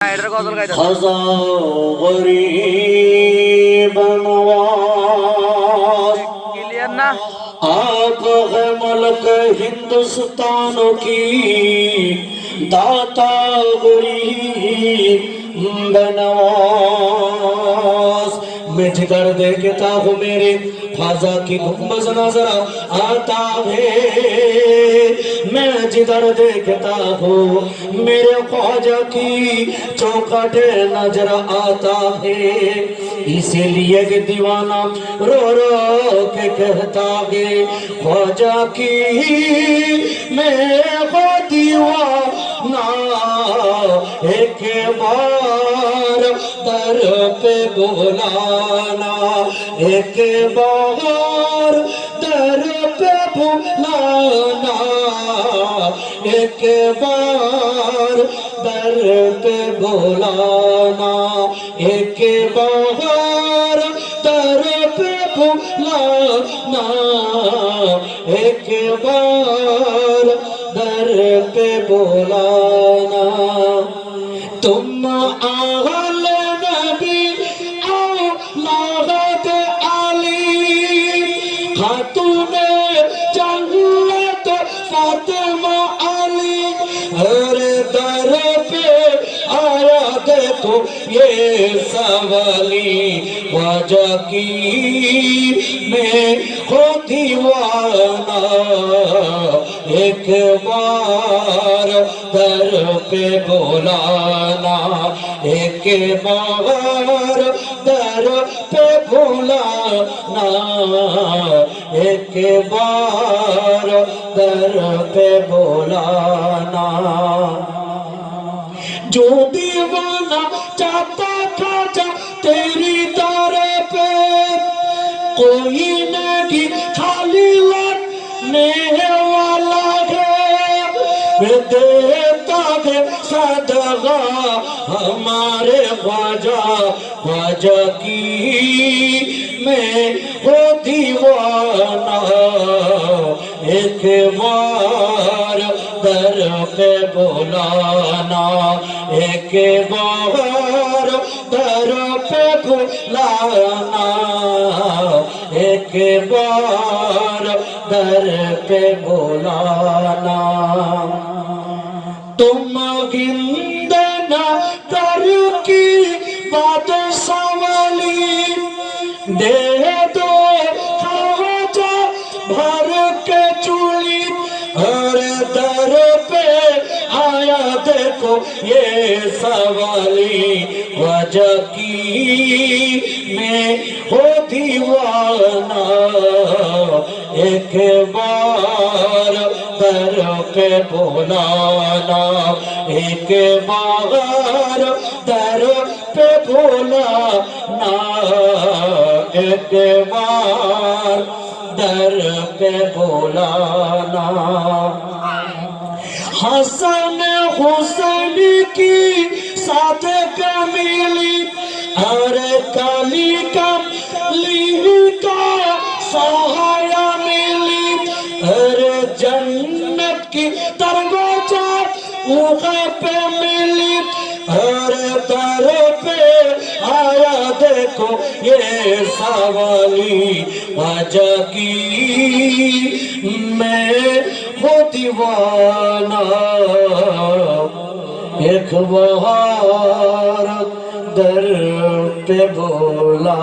खज़ा गरीब नवाज़ आप है मलक हिंदुस्तान की दाता गरीब नवाज़। मैं जिधर देखता हूँ मेरे ख्वाजा की गुंबद नजर आता है, मैं जिधर देखता हूँ मेरे ख्वाजा की चौखट नजर आता है। इसीलिए दीवाना रो रो के कहता है ख्वाजा की मैं हो दीवाना, एक बार दर पे बुलाना, एक बार दर पे बुलाना, एक बार दर पे बुलाना, एक बार दर पे बुलाना, एक बार दर पे बुलाना। तुम आहल नबी औलाद अली, खातूने जन्नत फातिमा अली, हर दर पे आया देखो ये सवाली ख्वाजा की मैं हो दीवाना, एक बार दर पे बुलाना, एक बार दर पे बुलाना, एक बार दर पे बुलाना। जो दीवाना चाहता खाजा तेरी दर पे, कोई नहीं खाली लगने वाला है, देता है सदका हमारे ख्वाजा, ख्वाजा की मैं हो दीवाना, एक बार दर पे बुलाना, एक बार दर पे बुलाना, एक बार दर पे बुलाना। तुम गिंदना दर की बात सवाली, दे दो ख्वाजा भर के चूली, हर दर पे आया देखो ये सवाली ख्वाजा की मैं हो दीवाना, एक बार दर पे बुलाना, एक बार दर पे बुलाना, एक बार दर पे बुलाना। हसन हुसैन की साथ कमीली, अरे काली कमली का सहाया मिली, अरे जन्नत की दरवाजा वहाँ पे मिली, अरे दर पे आया देखो ये सवाली ख्वाजा की मैं हो दीवाना, एक बार दर पे बुला